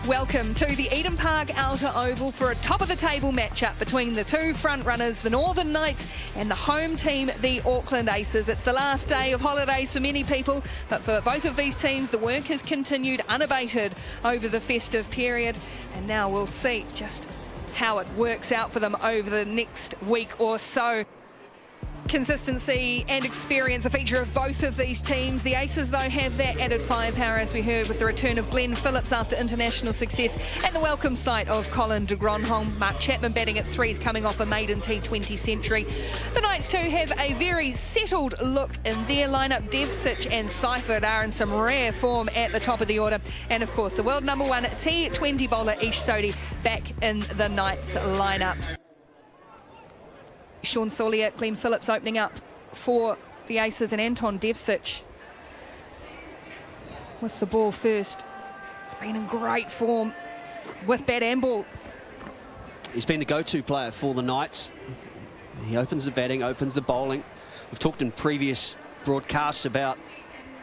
Welcome to the Eden Park Outer Oval for a top-of-the-table matchup between the two front-runners, the Northern Knights, and the home team, the Auckland Aces. It's the last day of holidays for many people, but for both of these teams, the work has continued unabated over the festive period, and now we'll see just how it works out for them over the next week or so. Consistency and experience a feature of both of these teams. The Aces, though, have that added firepower, as we heard, with the return of Glenn Phillips after international success and the welcome sight of Colin de Grandhomme. Mark Chapman batting at threes, coming off a maiden T20 century. The Knights, too, have a very settled look in their lineup. Devcich and Seifert are in some rare form at the top of the order. And, of course, the world #1 T20 bowler Ish Sodhi back in the Knights lineup. Sean Saulier, Glenn Phillips opening up for the Aces, and Anton Devcich with the ball first. He's been in great form with bat and ball. He's been the go-to player for the Knights. He opens the batting, opens the bowling. We've talked in previous broadcasts about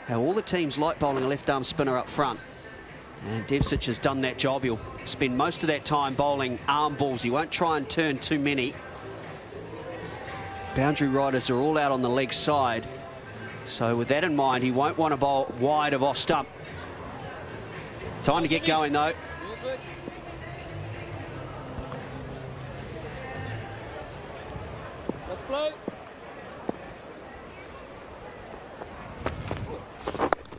how all the teams like bowling a left-arm spinner up front. And Devcich has done that job. He'll spend most of that time bowling arm balls. He won't try and turn too many. Boundary riders are all out on the leg side. So with that in mind, he won't want to bowl wide of off stump. Time to get going, though. Let's play.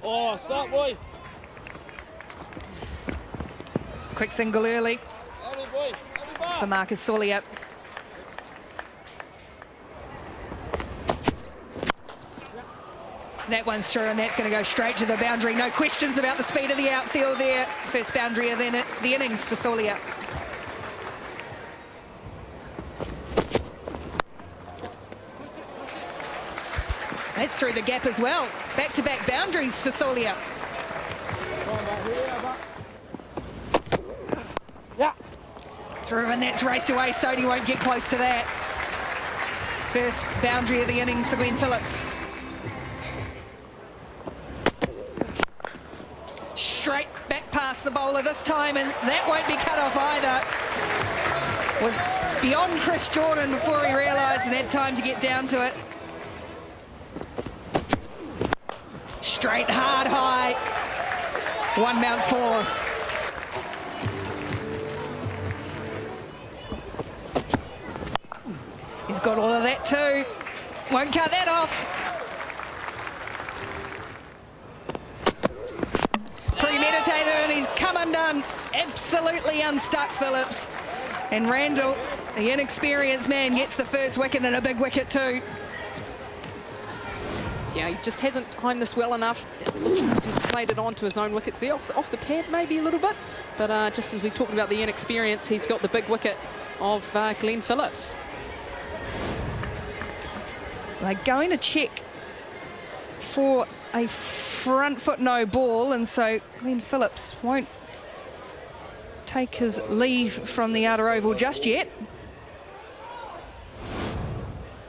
Oh, stop, boy. Quick single early for Marcus Saulier. That one's through, and that's going to go straight to the boundary. No questions about the speed of the outfield there. First boundary of the innings for Saulier. That's through the gap as well. Back-to-back boundaries for Saulier. Yeah. Through, and that's raced away. Sodhi won't get close to that. First boundary of the innings for Glenn Phillips. Straight back past the bowler this time, and that won't be cut off either. Was beyond Chris Jordan before he realised and had time to get down to it. Straight, hard, high. One bounce four. He's got all of that too. Won't cut that off. Premeditated, and he's come undone. Absolutely unstuck, Phillips. And Randall, the inexperienced man, gets the first wicket, and a big wicket too. Yeah, he just hasn't timed this well enough. It looks like he's played it on to his own wickets there, off the pad maybe a little bit. But just as we talked about the inexperience, he's got the big wicket of Glenn Phillips. They're going to check for a front foot no ball, and so Glenn Phillips won't take his leave from the outer oval just yet.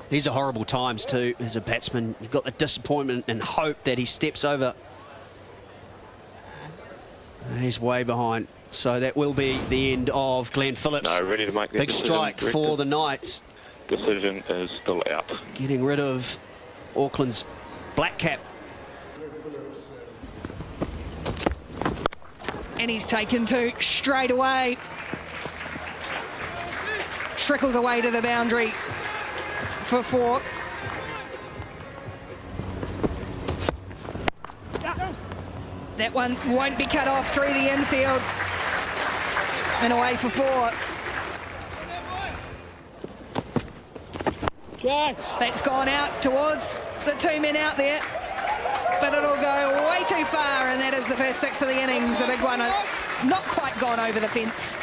These are horrible times too. As a batsman, you've got the disappointment and hope that he steps over. He's way behind, so that will be the end of Glenn Phillips. No, ready to make the big strike for the Knights. Decision is still out. Getting rid of Auckland's black cap. And he's taken two straight away. Trickles away to the boundary for four. That one won't be cut off through the infield. And away for four. That's gone out towards the two men out there. But it'll go way too far, and that is the first six of the innings. A big one. It's not quite gone over the fence.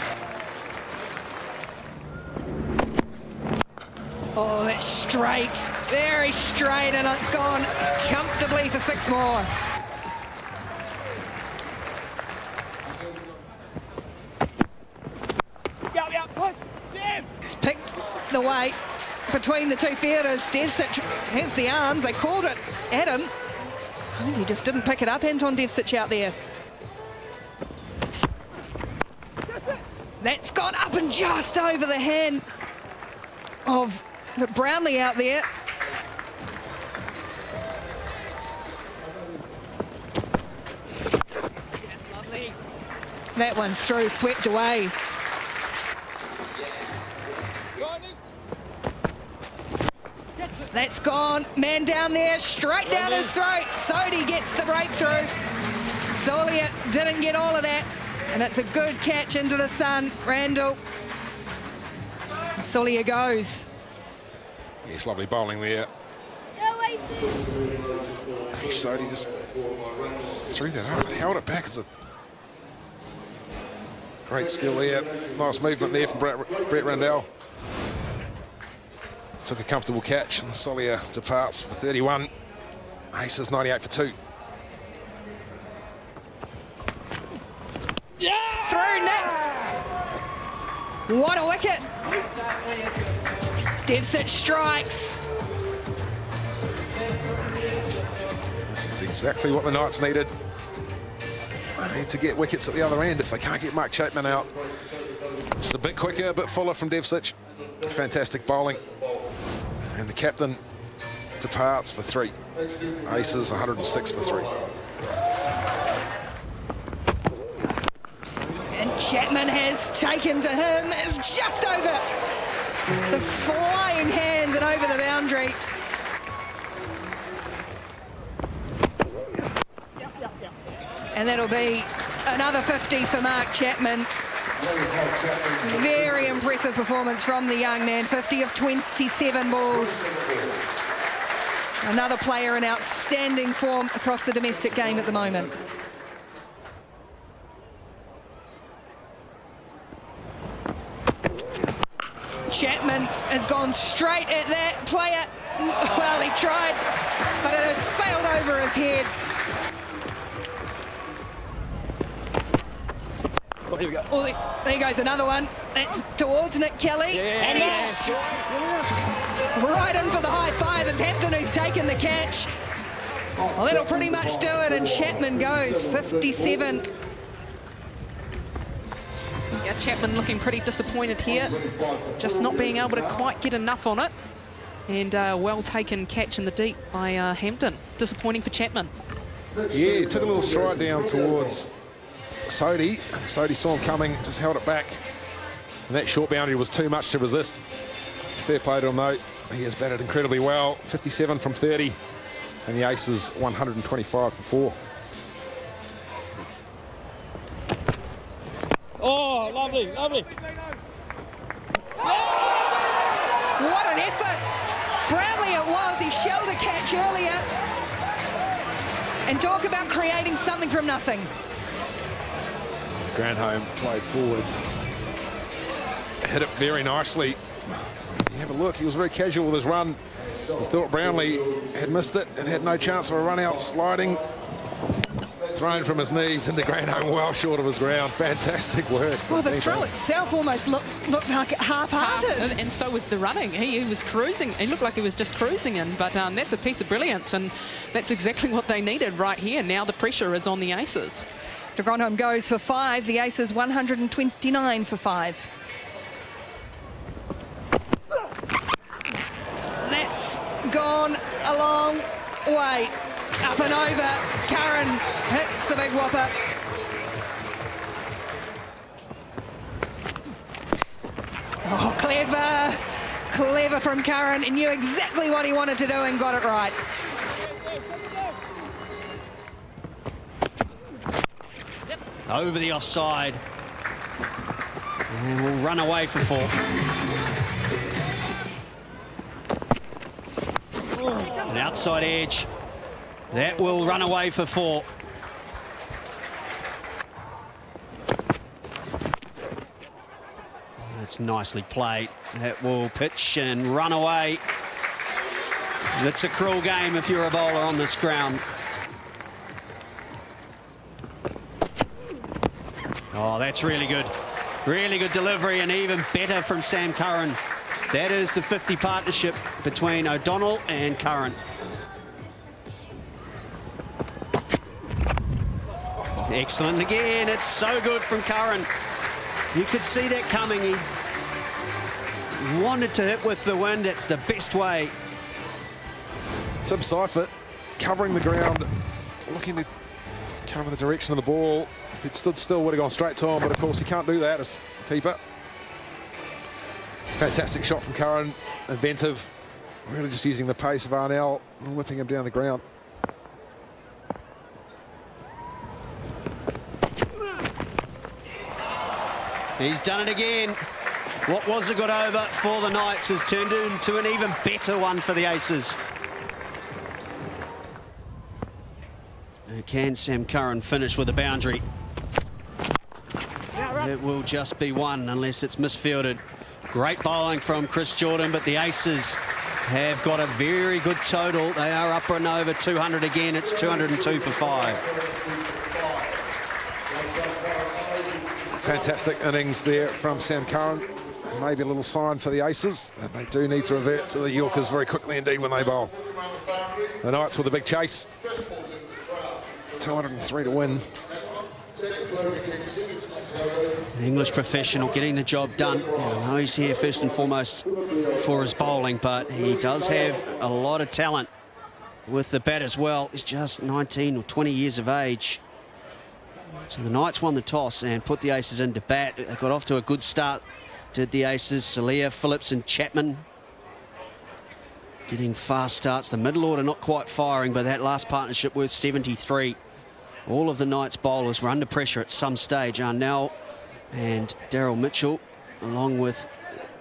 Oh, that's straight. Very straight, and it's gone comfortably for six more. It's picked the weight between the two fielders. Devcich has the arms. They called it at him. I think he just didn't pick it up, Anton Devsic out there. That's gone up and just over the hand of, is it Brownlee out there? That one's through, swept away. That's gone, man down there, straight down his throat. Sodi gets the breakthrough. Solia didn't get all of that, and it's a good catch into the sun. Randall. Solia goes. Yes, lovely bowling there. Go Aces! Sodi just threw that up and held it back as a great skill there. Nice movement there from Brett Randell. Took a comfortable catch and Solia departs for 31. Aces 98 for 2. Yeah! Through net. What a wicket. Devsic strikes. This is exactly what the Knights needed. They need to get wickets at the other end if they can't get Mark Chapman out. Just a bit quicker, a bit fuller from Devsic. Fantastic bowling. And the captain departs for 3. Aces 106 for 3. And Chapman has taken to him. It's just over the flying hand and over the boundary. And that'll be another 50 for Mark Chapman. Very impressive performance from the young man. 50 of 27 balls. Another player in outstanding form across the domestic game at the moment. Chapman has gone straight at that player. Well, he tried, but it has sailed over his head. Oh, here we go. Oh, there goes another one. That's towards Nick Kelly. Yeah. And he's right in for the high five. It's Hampton who's taken the catch. Well, that'll pretty much do it, and Chapman goes 57. Yeah, Chapman looking pretty disappointed here. Just not being able to quite get enough on it. And a well-taken catch in the deep by Hampton. Disappointing for Chapman. Yeah, he took a little stride down towards Sodi. Sodi saw him coming, just held it back. And that short boundary was too much to resist. Fair play to him though. He has batted incredibly well. 57 from 30. And the Aces 125 for 4. Oh, lovely, lovely. What an effort. Brownlee it was. He shelled a catch earlier. And talk about creating something from nothing. Granholm played forward. Hit it very nicely. You have a look, he was very casual with his run. He thought Brownlee had missed it and had no chance for a run out, sliding. Thrown from his knees into Granholm, well short of his ground. Fantastic work. Well, the throw itself almost looked like half-hearted. And so was the running. He was cruising. He looked like he was just cruising in, but that's a piece of brilliance, and that's exactly what they needed right here. Now the pressure is on the Aces. De Grandhomme goes for 5. The Aces 129 for 5. That's gone a long way. Up and over. Curran hits a big whopper. Oh, clever. Clever from Curran. He knew exactly what he wanted to do and got it right. Over the offside. And will run away for 4. An outside edge. That will run away for 4. That's nicely played. That will pitch and run away. It's a cruel game if you're a bowler on this ground. Oh, that's really good. Really good delivery, and even better from Sam Curran. That is the 50 partnership between O'Donnell and Curran. Excellent again. It's so good from Curran. You could see that coming. He wanted to hit with the wind. It's the best way. Tim Seifert covering the ground, looking to cover the direction of the ball. If it stood still, would have gone straight to him, but of course he can't do that as keeper. Fantastic shot from Curran, inventive, really just using the pace of Arnell and whipping him down the ground. He's done it again. What was a good over for the Knights has turned into an even better one for the Aces. Can Sam Curran finish with a boundary? It will just be one unless it's misfielded. Great bowling from Chris Jordan, but the Aces have got a very good total. They are up and over 200 again. It's 202 for 5. Fantastic innings there from Sam Curran. Maybe a little sign for the Aces that they do need to revert to the Yorkers very quickly indeed when they bowl. The Knights with a big chase. 203 to win. The English professional getting the job done. I know he's here first and foremost for his bowling, but he does have a lot of talent with the bat as well. He's just 19 or 20 years of age. So the Knights won the toss and put the Aces into bat. They got off to a good start, did the Aces. Salia, Phillips and Chapman getting fast starts. The middle order not quite firing, but that last partnership worth 73. All of the Knights bowlers were under pressure at some stage. Arnell and Daryl Mitchell, along with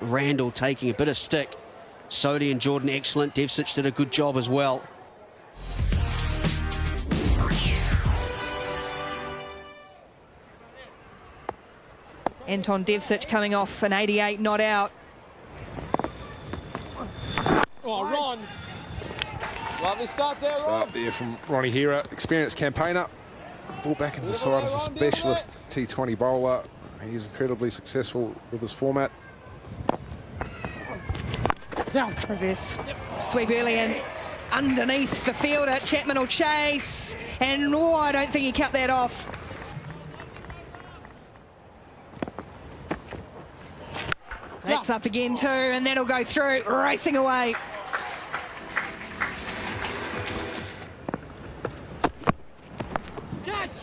Randall, taking a bit of stick. Sodhi and Jordan excellent. Devcich did a good job as well. Anton Devcich coming off an 88 not out. Oh, Ron. Lovely start there, Ron. Start there from Ronnie Hera, experienced campaigner. Brought back into the side as a specialist T20 bowler. He's incredibly successful with his format. Reverse sweep early and underneath the fielder. Chapman will chase. And oh, I don't think he cut that off. That's up again too, and that'll go through, racing away.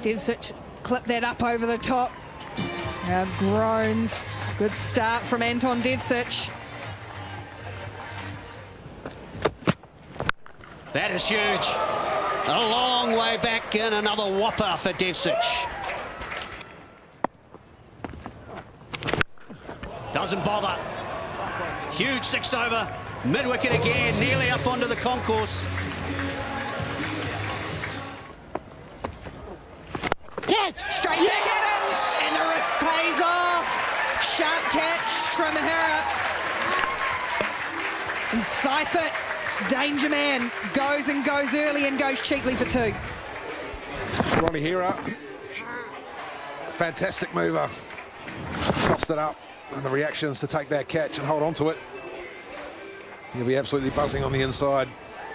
Devcich clipped that up over the top. Now groans. Good start from Anton Devcich. That is huge. A long way back and another whopper for Devcich. Doesn't bother. Huge 6 over. Mid-wicket again, nearly up onto the concourse. Straight back at him, and the wrist pays off. Sharp catch from Hera. And Seifert, danger man, goes early and goes cheaply for 2. Ronnie Hera, fantastic mover. Tossed it up, and the reactions to take that catch and hold on to it. He'll be absolutely buzzing on the inside.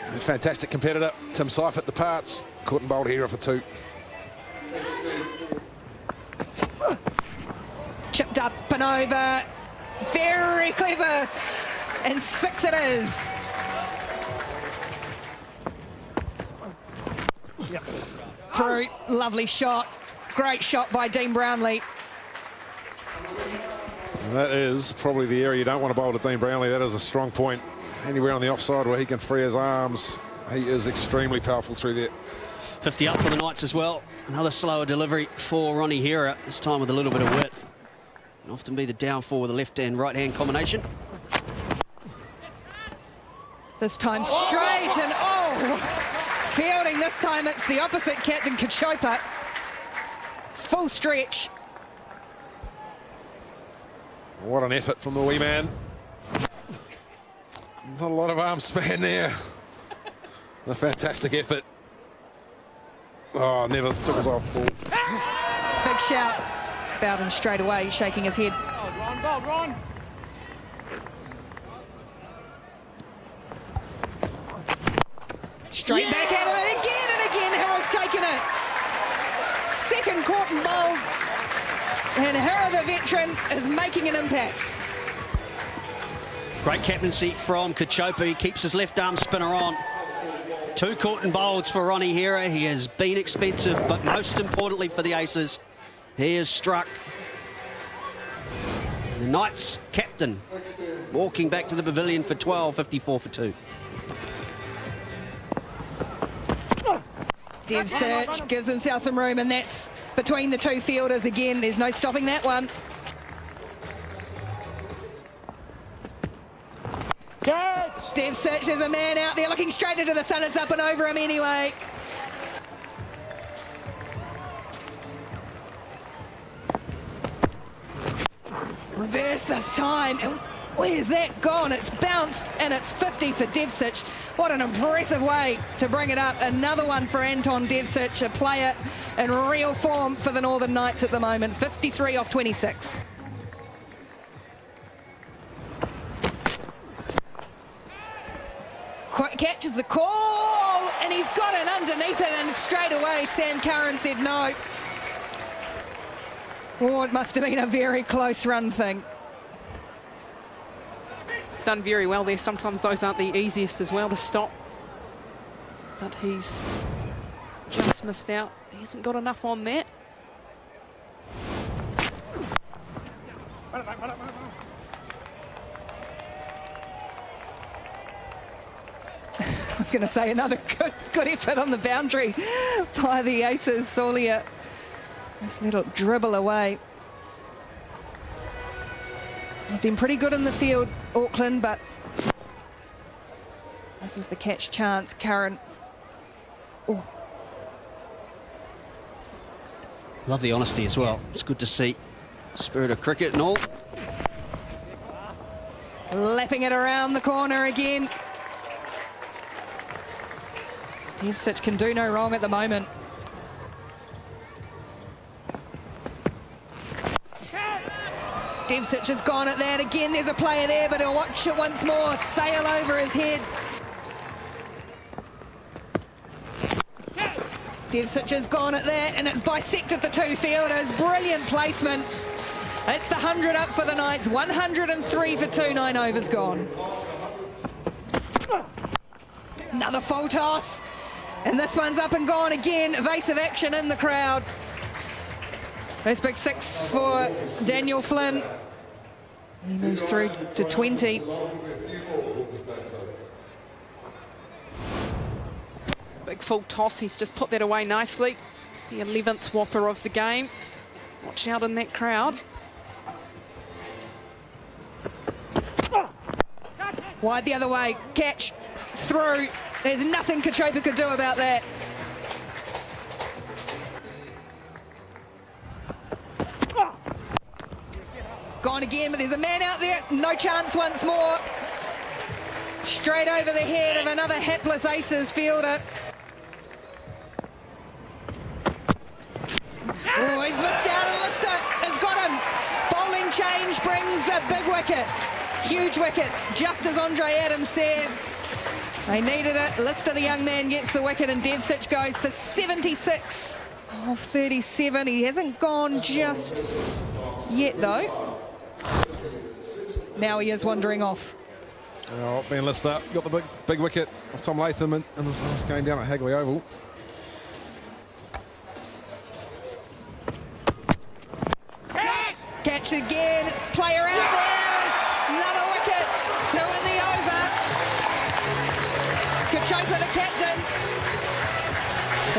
A fantastic competitor. Tim Seifert departs. Caught and bowled Hera for 2. Chipped up and over. Very clever. And 6 it is. Through. Lovely shot. Great shot by Dean Brownlee. That is probably the area you don't want to bowl to Dean Brownlee. That is a strong point. Anywhere on the offside where he can free his arms, he is extremely powerful through there. 50 up for the Knights as well. Another slower delivery for Ronnie Hera, this time with a little bit of width. Can often be the downfall with a left and right hand combination. This time straight and oh! Fielding this time, it's the opposite, Captain Kachopa. Full stretch. What an effort from the wee man. Not a lot of arm span there. A fantastic effort. Oh, never took us off ball. Big shout. Bowden straight away, shaking his head. Oh, Ron, go, Ron. Straight back at it again and again. Harrell's taken it. second caught and bowled. And Hera, the veteran, is making an impact. Great captaincy from Kachopa. He keeps his left arm spinner on. 2 caught and bowled for Ronnie Hera. He has been expensive, but most importantly for the Aces, he has struck. The Knights captain walking back to the pavilion for 12, 54 for 2. Dev Search gives himself some room, and that's between the 2 fielders again. There's no stopping that one. Catch! Dev Search, there's a man out there looking straight into the sun. It's up and over him anyway. Reverse this time. And where's that gone? It's bounced, and it's 50 for Devsic. What an impressive way to bring it up. Another one for Anton Devsic, a player in real form for the Northern Knights at the moment. 53 off 26. Catches the call, and he's got it underneath it, and straight away Sam Curran said no. Oh, it must have been a very close run thing. It's done very well there. Sometimes those aren't the easiest as well to stop. But he's just missed out. He hasn't got enough on that. I was going to say another good effort on the boundary by the Aces. Solia just let it dribble away. They've been pretty good in the field, Auckland, but this is the catch chance. Curran. Oh. Love the honesty as well. It's good to see. Spirit of cricket and all. Lapping it around the corner again. Devsic can do no wrong at the moment. Devsic has gone at that again. There's a player there, but he'll watch it once more. Sail over his head. Devsic has gone at that, and it's bisected the 2 fielders. Brilliant placement. It's the 100 up for the Knights. 103 for 2, 9 overs gone. Another full toss. And this one's up and gone again. Evasive action in the crowd. That's big 6 for Daniel Flynn. He moves through to 20. Big full toss. He's just put that away nicely. The 11th whopper of the game. Watch out in that crowd. Wide the other way. Catch. Through. There's nothing Kachopa could do about that. Gone again, but there's a man out there. No chance once more. Straight over the head of another hapless Aces fielder. Oh, he's missed out, and Lister has got him. Bowling change brings a big wicket. Huge wicket, just as Andre Adams said. They needed it. Lister, the young man, gets the wicket, and Devsic goes for 76 off 37. He hasn't gone just yet, though. Now he is wandering off. Oh, Ben Lister got the big wicket of Tom Latham in this last game down at Hagley Oval. Catch again. Player out there. Another wicket. 2 in the over. Kachopa, the captain,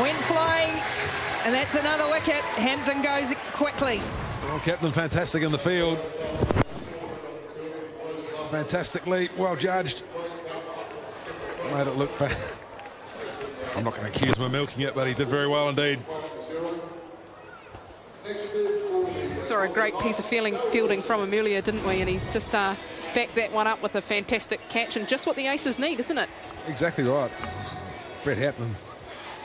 went flying, and that's another wicket. Hampton goes quickly. Well, captain, fantastic in the field. Fantastically well judged. Made it look I'm not going to accuse him of milking it, but he did very well indeed. Saw a great piece of fielding from Amelia, didn't we? And he's just backed that one up with a fantastic catch, and just what the Aces need, isn't it? Exactly right. Brett Hampton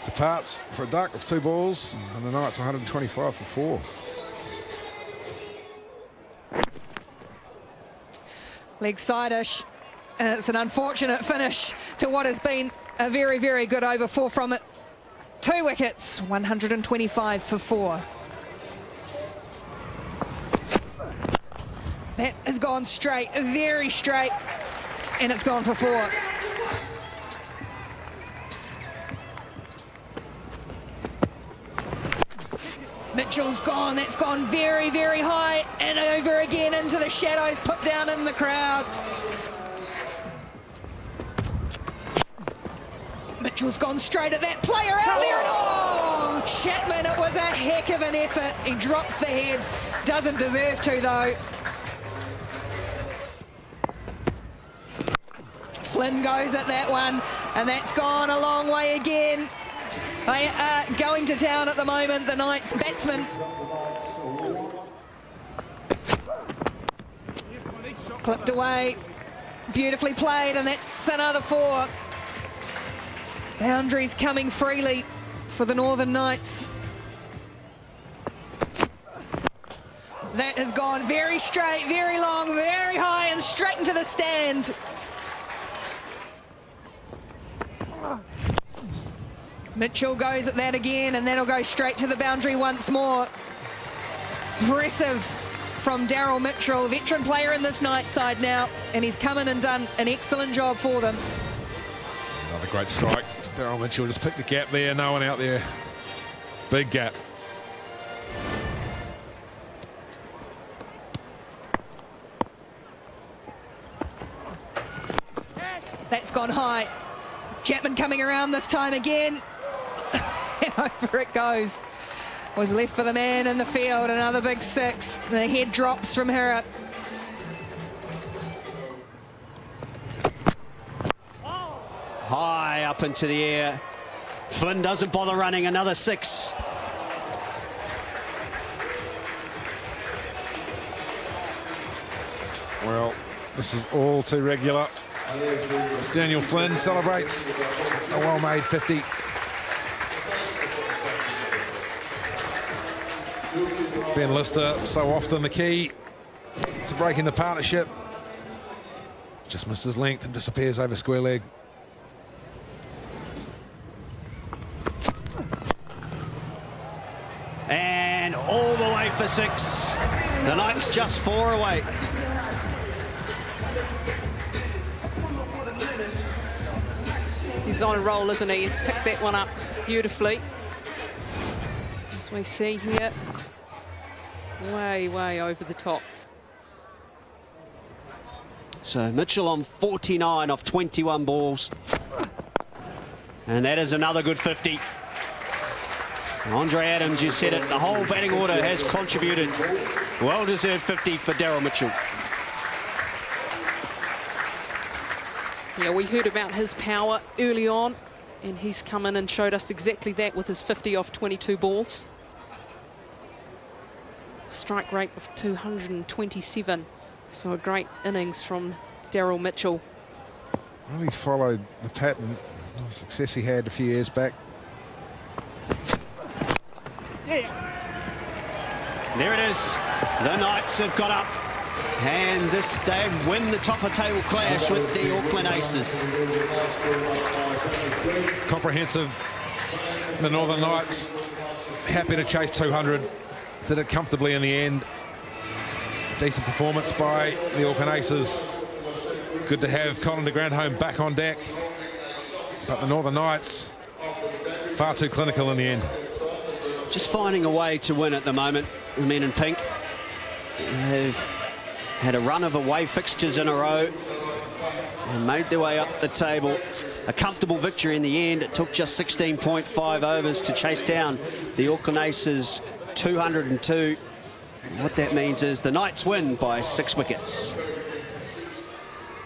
departs for a duck of 2 balls, and the Knights 125 for 4. Leg side-ish, and it's an unfortunate finish to what has been a very, very good over 4 from it. 2 wickets, 125 for 4. That has gone straight, very straight, and it's gone for 4. Mitchell's gone, that's gone very, very high, and over again into the shadows, put down in the crowd. Mitchell's gone straight at that player out there, and oh, Chapman, it was a heck of an effort. He drops the head, doesn't deserve to though. Flynn goes at that one, and that's gone a long way again. They are going to town at the moment, the Knights batsmen. Clipped away, beautifully played, and that's another 4. Boundaries coming freely for the Northern Knights. That has gone very straight, very long, very high, and straight into the stand. Mitchell goes at that again, and that'll go straight to the boundary once more. Impressive from Daryl Mitchell, veteran player in this Knights side now, and he's come in and done an excellent job for them. Another great strike. Daryl Mitchell just picked the gap there, no one out there. Big gap. That's gone high. Chapman coming around this time again. And over it goes. Was left for the man in the field. Another big 6. The head drops from Harrop. High up into the air. Flynn doesn't bother running, another 6. Well, this is all too regular. As Daniel Flynn celebrates a well-made 50. Ben Lister, so often the key to breaking the partnership. Just missed his length and disappears over square leg. And all the way for 6. The Knights just 4 away. He's on a roll, isn't he? He's picked that one up beautifully. As we see here, way, way over the top. So Mitchell on 49 off 21 balls. And that is another good 50. Andre Adams, you said it, the whole batting order has contributed. Well-deserved 50 for Daryl Mitchell. Yeah, we heard about his power early on, and he's come in and showed us exactly that with his 50 off 22 balls. Strike rate of 227, so a great innings from Daryl Mitchell. Really followed the pattern of success he had a few years back. There it is. The Knights have got up. And they win the top of table clash with the Auckland Aces. Comprehensive. The Northern Knights happy to chase 200. Did it comfortably in the end. Decent performance by the Auckland Aces. Good to have Colin de Grandhomme back on deck. But the Northern Knights, far too clinical in the end. Just finding a way to win at the moment. The men in pink have had a run of away fixtures in a row and made their way up the table. A comfortable victory in the end. It took just 16.5 overs to chase down the Auckland Aces 202. And what that means is the Knights win by 6 wickets.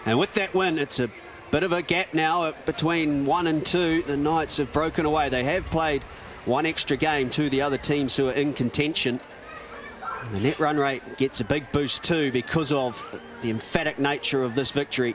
And with that win, it's a bit of a gap now between 1 and 2. The Knights have broken away. They have played one extra game to the other teams who are in contention. And the net run rate gets a big boost too because of the emphatic nature of this victory.